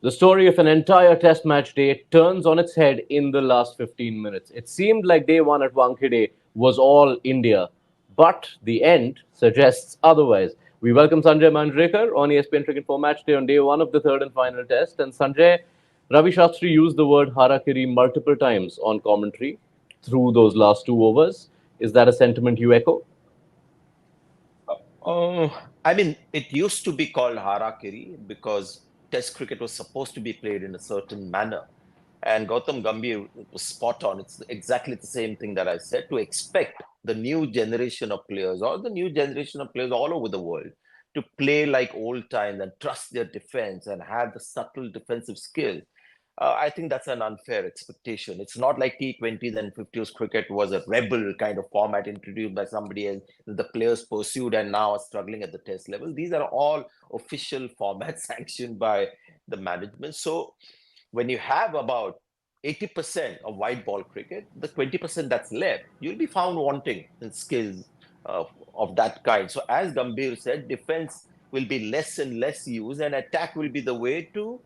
The story of an entire test match day turns on its head in the last 15 minutes. It seemed like day one at Wankhede was all India, but the end suggests otherwise. We welcome Sanjay Manjrekar on ESPN Cricinfo match day on day one of the third and final test. And Sanjay, Ravi Shastri used the word harakiri multiple times on commentary through those last two overs. Is that a sentiment you echo? I mean, it used to be called harakiri because Test cricket was supposed to be played in a certain manner. And Gautam Gambhir was spot on. It's exactly the same thing that I said, to expect the new generation of players or the new generation of players all over the world to play like old times and trust their defense and have the subtle defensive skill. I think that's an unfair expectation. It's not like T20s and 50s cricket was a rebel kind of format introduced by somebody else that the players pursued and now are struggling at the test level. These are all official formats sanctioned by the management. So when you have about 80% of white ball cricket, the 20% that's left, you'll be found wanting in skills of that kind. So as Gambhir said, defense will be less and less used and attack will be the way to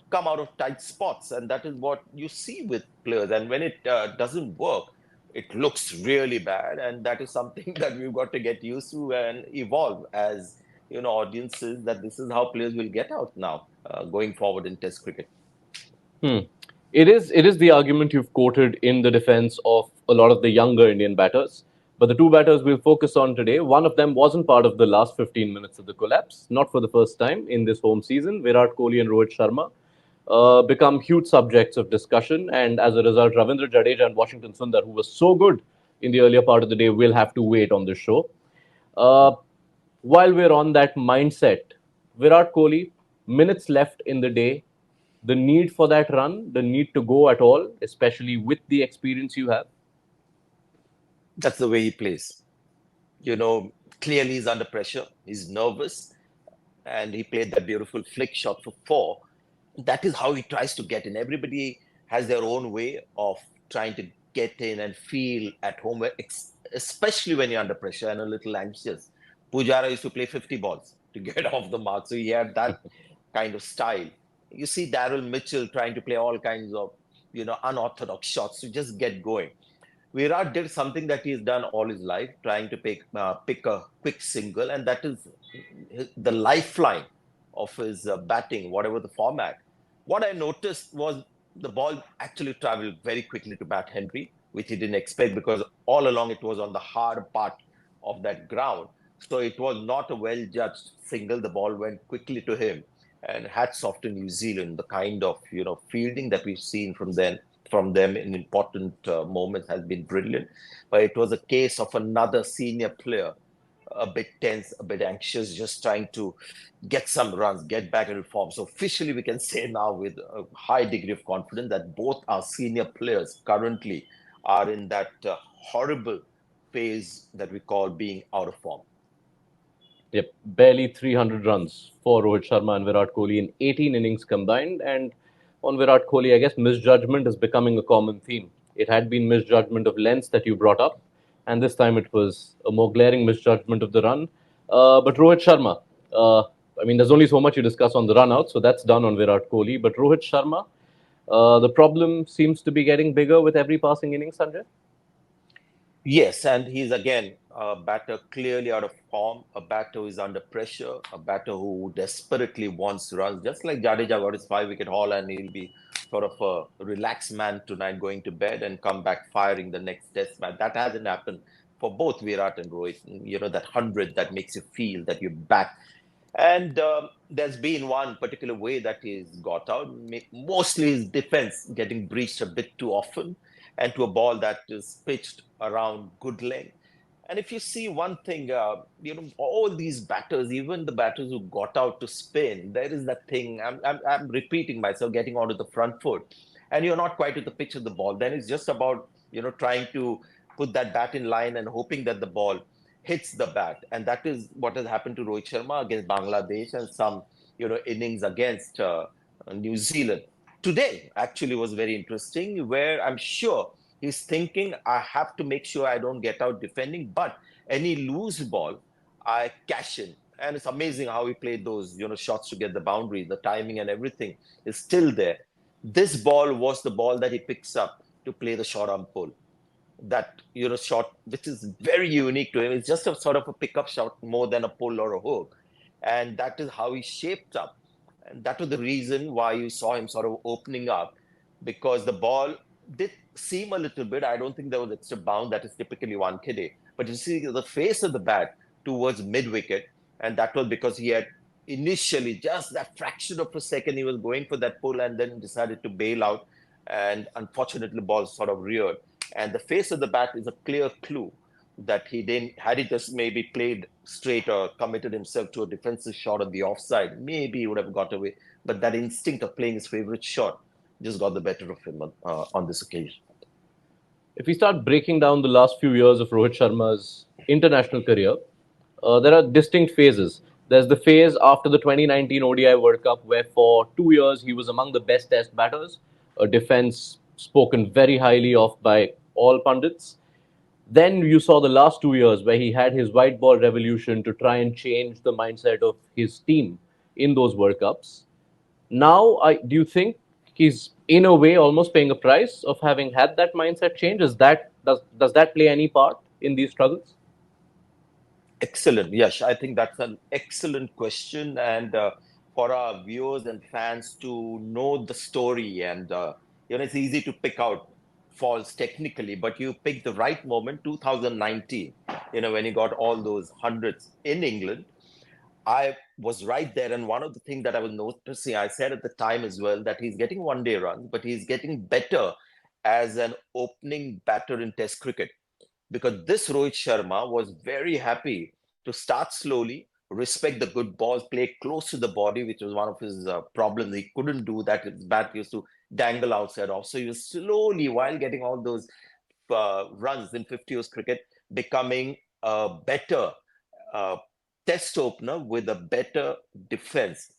come out of tight spots. And that is what you see with players. And when it doesn't work, it looks really bad. And that is something that we've got to get used to and evolve as audiences, that this is how players will get out now going forward in test cricket. Hmm. It is the argument you've quoted in the defense of a lot of the younger Indian batters. But the two batters we'll focus on today, one of them wasn't part of the last 15 minutes of the collapse, not for the first time in this home season. Virat Kohli and Rohit Sharma become huge subjects of discussion, and as a result, Ravindra, Jadeja, and Washington Sundar, who was so good in the earlier part of the day, will have to wait on this show. Uh, while we're on that mindset, Virat Kohli, minutes left in the day, the need for that run, the need to go at all, especially with the experience you have? That's the way he plays. You know, Clearly he's under pressure. He's nervous. And he played that beautiful flick shot for four. That is how he tries to get in. Everybody has their own way of trying to get in and feel at home, especially when you're under pressure and a little anxious. Pujara used to play 50 balls to get off the mark. So he had that kind of style. You see Daryl Mitchell trying to play all kinds of, unorthodox shots to just get going. Virat did something that he's done all his life, trying to pick a quick single, and that is the lifeline of his batting, whatever the format. What I noticed was the ball actually traveled very quickly to Matt Henry, which he didn't expect because all along it was on the hard part of that ground. So it was not a well-judged single. The ball went quickly to him. And hats off to New Zealand, the kind of fielding that we've seen from them in important moments has been brilliant. But it was a case of another senior player, a bit tense, a bit anxious, just trying to get some runs, get back into form. So officially, we can say now with a high degree of confidence that both our senior players currently are in that horrible phase that we call being out of form. Yep, barely 300 runs for Rohit Sharma and Virat Kohli in 18 innings combined. And on Virat Kohli, I guess misjudgment is becoming a common theme. It had been misjudgment of lengths that you brought up, and this time it was a more glaring misjudgment of the run. But Rohit Sharma, I mean, there's only so much you discuss on the run out, so that's done on Virat Kohli. But Rohit Sharma, the problem seems to be getting bigger with every passing inning, Sanjay. Yes, and he's again a batter clearly out of form, a batter who is under pressure, a batter who desperately wants runs, just like Jadeja got his 5 wicket haul, and he'll be sort of a relaxed man tonight, going to bed and come back firing the next test match. That hasn't happened for both Virat and Rohit. That 100 that makes you feel that you're back. And there's been one particular way that he's got out, mostly his defense getting breached a bit too often, and to a ball that is pitched around good length. And if you see one thing, all these batters, even the batters who got out to spin, there is that thing. I'm repeating myself, getting onto the front foot, and you're not quite at the pitch of the ball. Then it's just about trying to put that bat in line and hoping that the ball hits the bat. And that is what has happened to Rohit Sharma against Bangladesh and some innings against New Zealand. Today actually was very interesting, where I'm sure he's thinking, I have to make sure I don't get out defending, but any loose ball, I cash in And it's amazing how he played those, shots to get the boundary, the timing and everything is still there. This ball was the ball that he picks up to play the short arm pull. That, shot, which is very unique to him. It's just a sort of a pickup shot more than a pull or a hook. And that is how he shaped up. And that was the reason why you saw him sort of opening up, because the ball did seem a little bit. I don't think there was extra bound that is typically one kiddy. But you see the face of the bat towards mid wicket, and that was because he had initially just that fraction of a second he was going for that pull and then decided to bail out. And unfortunately, the ball sort of reared. And the face of the bat is a clear clue that he didn't, had he just maybe played straight or committed himself to a defensive shot on the offside, maybe he would have got away. But that instinct of playing his favorite shot just got the better of him on this occasion. If we start breaking down the last few years of Rohit Sharma's international career, there are distinct phases. There's the phase after the 2019 ODI World Cup, where for 2 years he was among the best test batters, a defense spoken very highly of by all pundits. Then you saw the last 2 years where he had his white ball revolution to try and change the mindset of his team in those World Cups. Now, do you think he's in a way almost paying a price of having had that mindset change? Does that play any part in these struggles? Excellent. Yes, I think that's an excellent question. And for our viewers and fans to know the story, and it's easy to pick out faults technically, but you picked the right moment, 2019, when he got all those hundreds in England. I was right there. And one of the things that I was noticing, I said at the time as well, that he's getting one-day runs, but he's getting better as an opening batter in Test cricket, because this Rohit Sharma was very happy to start slowly, respect the good balls, play close to the body, which was one of his problems. He couldn't do that. His bat used to dangle outside off. So he was slowly, while getting all those runs in 50 overs cricket, becoming a better uh, test opener with a better defense.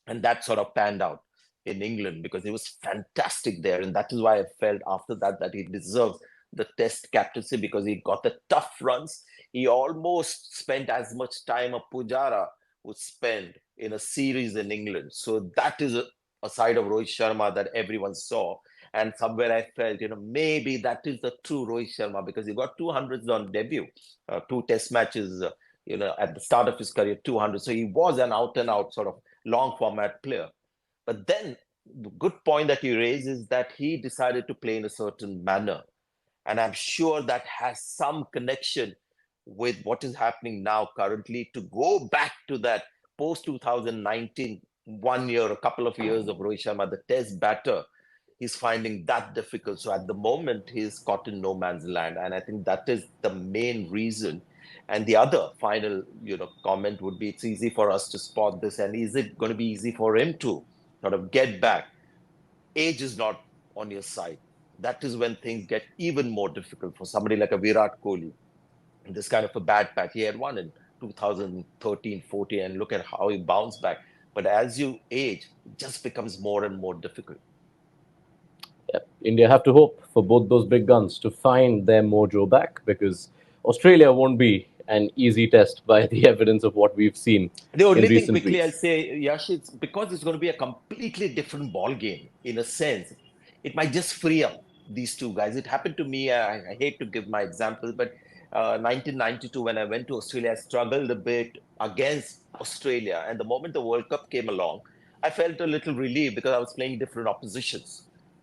And that sort of panned out in England because he was fantastic there. And that is why I felt after that he deserves the test captaincy, because he got the tough runs. He almost spent as much time a Pujara would spend in a series in England. So that is a side of Rohit Sharma that everyone saw. And somewhere I felt, maybe that is the true Rohit Sharma, because he got 200s on debut, two test matches, at the start of his career, 200. So he was an out and out sort of long format player. But then the good point that you raise is that he decided to play in a certain manner. And I'm sure that has some connection with what is happening now currently, to go back to that post 2019, 1 year, a couple of years of Rohit Sharma, the test batter. He's finding that difficult. So at the moment, he's caught in no man's land. And I think that is the main reason. And the other final, comment would be, it's easy for us to spot this. And is it going to be easy for him to sort of get back? Age is not on your side. That is when things get even more difficult for somebody like a Virat Kohli. This kind of a bad patch. He had one in 2013, 14, and look at how he bounced back. But as you age, it just becomes more and more difficult. Yeah, India have to hope for both those big guns to find their mojo back, because Australia won't be an easy test by the evidence of what we've seen The in only thing recent quickly I'll weeks. say, Yash, it's because it's going to be a completely different ball game in a sense. It might just free up these two guys. It happened to me. I hate to give my example, but 1992, when I went to Australia, I struggled a bit against Australia. And the moment the World Cup came along, I felt a little relieved because I was playing different oppositions.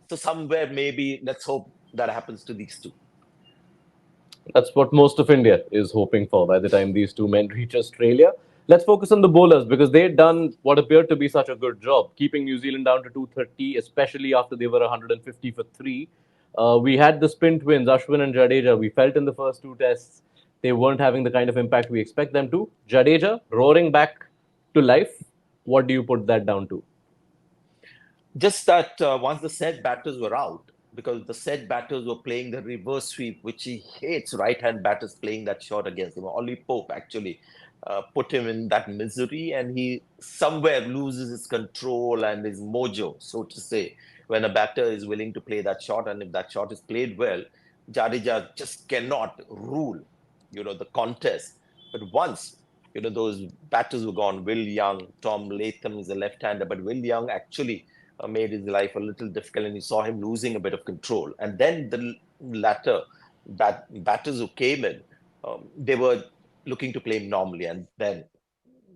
So somewhere, maybe let's hope that happens to these two. That's what most of India is hoping for by the time these two men reach Australia. Let's focus on the bowlers, because they'd done what appeared to be such a good job, keeping New Zealand down to 230, especially after they were 150 for three. We had the spin twins, Ashwin and Jadeja. We felt in the first two tests they weren't having the kind of impact we expect them to. Jadeja roaring back to life. What do you put that down to? Just that once the set batters were out, because the set batters were playing the reverse sweep, which he hates right-hand batters playing that shot against him. Ollie Pope actually put him in that misery, and he somewhere loses his control and his mojo, so to say, when a batter is willing to play that shot. And if that shot is played well, Jadeja just cannot rule, the contest. But once those batters were gone. Will Young, Tom Latham is a left-hander, but Will Young actually made his life a little difficult, and you saw him losing a bit of control. And then the latter batters who came in, they were looking to play him normally, and then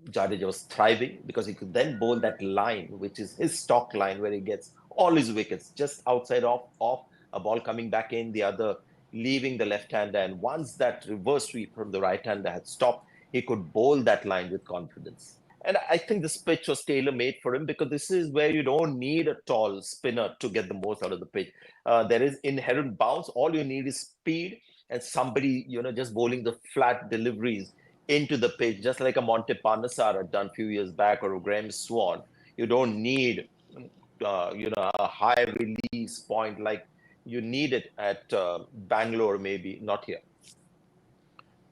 Jadeja was thriving because he could then bowl that line, which is his stock line, where he gets all his wickets just outside off a ball coming back in, the other leaving the left hander. And once that reverse sweep from the right hander had stopped, he could bowl that line with confidence. And I think this pitch was tailor made for him because this is where you don't need a tall spinner to get the most out of the pitch. There is inherent bounce. All you need is speed and somebody, just bowling the flat deliveries into the pitch, just like a Monte Panesar had done a few years back, or a Graham Swan. You don't need, a high release point like you need it at Bangalore, maybe not here.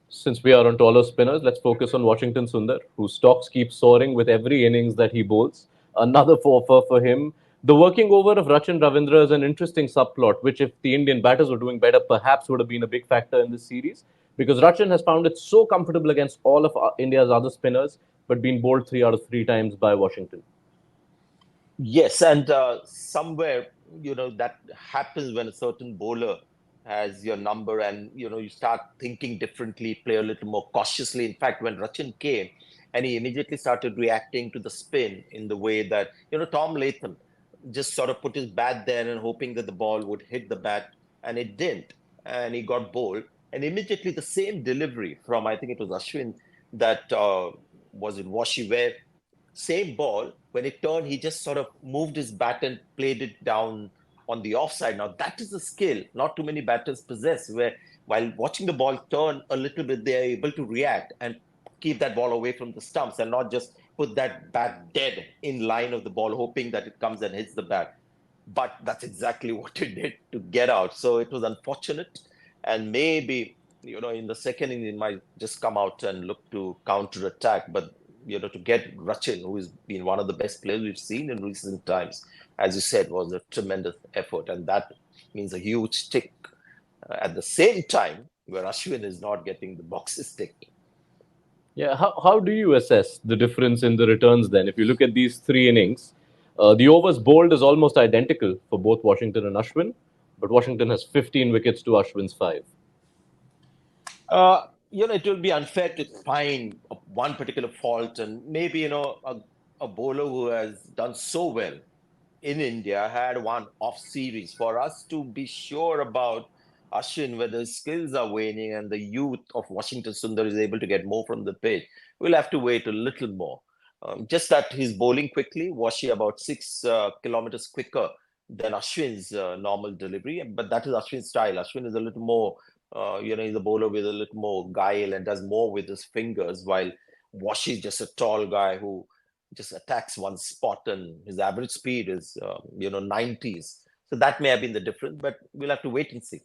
Since we are on taller spinners, let's focus on Washington Sundar, whose stocks keep soaring with every innings that he bowls. Another for him. The working over of Rachin Ravindra is an interesting subplot, which, if the Indian batters were doing better, perhaps would have been a big factor in this series. Because Rachin has found it so comfortable against all of India's other spinners, but been bowled 3 out of 3 times by Washington. Yes, and somewhere, that happens when a certain bowler has your number, and, you start thinking differently, play a little more cautiously. In fact, when Rachin came and he immediately started reacting to the spin in the way that, Tom Latham just sort of put his bat there and hoping that the ball would hit the bat, and it didn't. And he got bowled. And immediately the same delivery from, I think it was Ashwin, that was in Washi, where same ball, when it turned, he just sort of moved his bat and played it down on the offside. Now, that is a skill not too many batters possess, where while watching the ball turn a little bit, they're able to react and keep that ball away from the stumps and not just put that bat dead in line of the ball, hoping that it comes and hits the bat. But that's exactly what he did to get out. So it was unfortunate. And maybe, in the second inning, he might just come out and look to counter attack. But to get Rachin, who has been one of the best players we've seen in recent times, as you said, was a tremendous effort. And that means a huge tick. At the same time, where Ashwin is not getting the boxes ticked. Yeah, how do you assess the difference in the returns then? If you look at these 3 innings, the overs bowled is almost identical for both Washington and Ashwin, but Washington has 15 wickets to Ashwin's 5. It will be unfair to find one particular fault, and maybe, a bowler who has done so well in India had one off series for us to be sure about Ashwin, whether his skills are waning and the youth of Washington Sundar is able to get more from the pitch. We'll have to wait a little more. Just that he's bowling quickly, Washi about 6 kilometers quicker than Ashwin's normal delivery, but that is Ashwin's style. Ashwin is a little more, he's a bowler with a little more guile and does more with his fingers, while Washi is just a tall guy who just attacks one spot, and his average speed is 90s. So that may have been the difference, but we'll have to wait and see.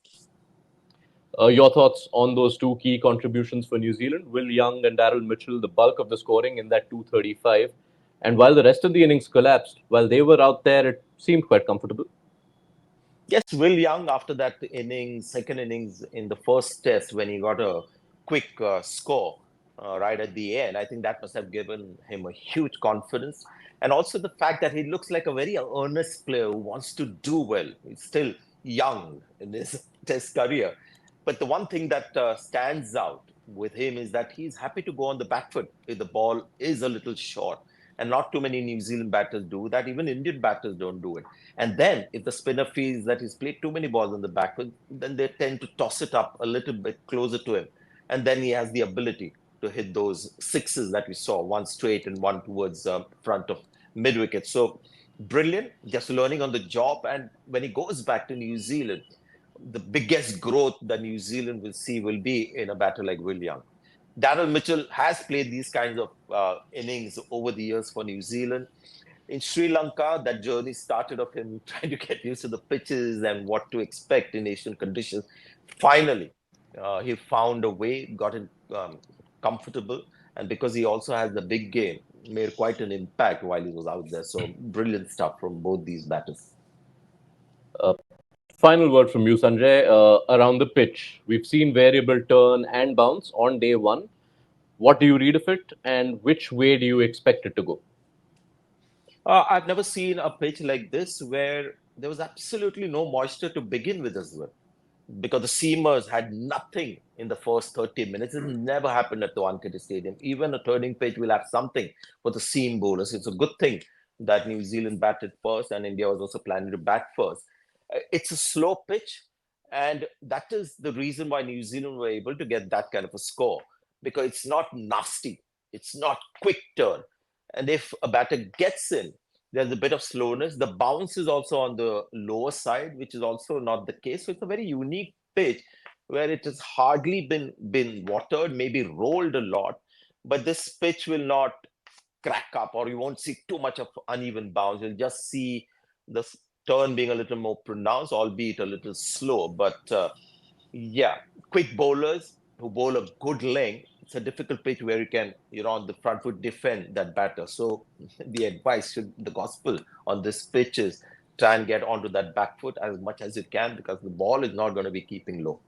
Your thoughts on those two key contributions for New Zealand? Will Young and Daryl Mitchell, the bulk of the scoring in that 235. And while the rest of the innings collapsed, while they were out there, it seemed quite comfortable. Yes, Will Young, after that second innings in the first test, when he got a quick score right at the end, I think that must have given him a huge confidence. And also the fact that he looks like a very earnest player who wants to do well. He's still young in his test career. But the one thing that stands out with him is that he's happy to go on the back foot if the ball is a little short. And not too many New Zealand batters do that. Even Indian batters don't do it. And then if the spinner feels that he's played too many balls on the back foot, then they tend to toss it up a little bit closer to him. And then he has the ability to hit those sixes that we saw, one straight and one towards front of mid wicket. So brilliant, just learning on the job. And when he goes back to New Zealand, the biggest growth that New Zealand will see will be in a batter like Will Young. Daryl Mitchell has played these kinds of innings over the years for New Zealand. In Sri Lanka, that journey started of him trying to get used to the pitches and what to expect in Asian conditions. Finally, he found a way, got in comfortable, and because he also has the big game, made quite an impact while he was out there. So brilliant stuff from both these batters. Final word from you, Sanjay. Around the pitch, we've seen variable turn and bounce on day one. What do you read of it, and which way do you expect it to go? I've never seen a pitch like this where there was absolutely no moisture to begin with as well, because the seamers had nothing in the first 30 minutes. It never happened at the Wankhede Stadium. Even a turning pitch will have something for the seam bowlers. It's a good thing that New Zealand batted first and India was also planning to bat first. It's a slow pitch, and that is the reason why New Zealand were able to get that kind of a score, because it's not nasty, it's not quick turn. And if a batter gets in, there's a bit of slowness. The bounce is also on the lower side, which is also not the case. So it's a very unique pitch where it has hardly been watered, maybe rolled a lot, but this pitch will not crack up, or you won't see too much of uneven bounce. You'll just see the turn being a little more pronounced, albeit a little slow. But yeah, quick bowlers who bowl a good length, it's a difficult pitch where you can, on the front foot defend that batter. So the advice should, the gospel on this pitch is try and get onto that back foot as much as you can, because the ball is not going to be keeping low.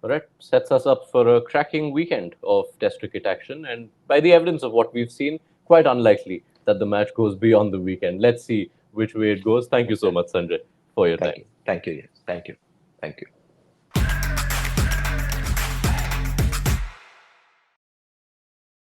All right, sets us up for a cracking weekend of Test cricket action, and by the evidence of what we've seen, quite unlikely that the match goes beyond the weekend. Let's see which way it goes. Thank you so Okay. much, Sanjay, for your Thank time. you. Thank you. Yes. Thank you. Thank you.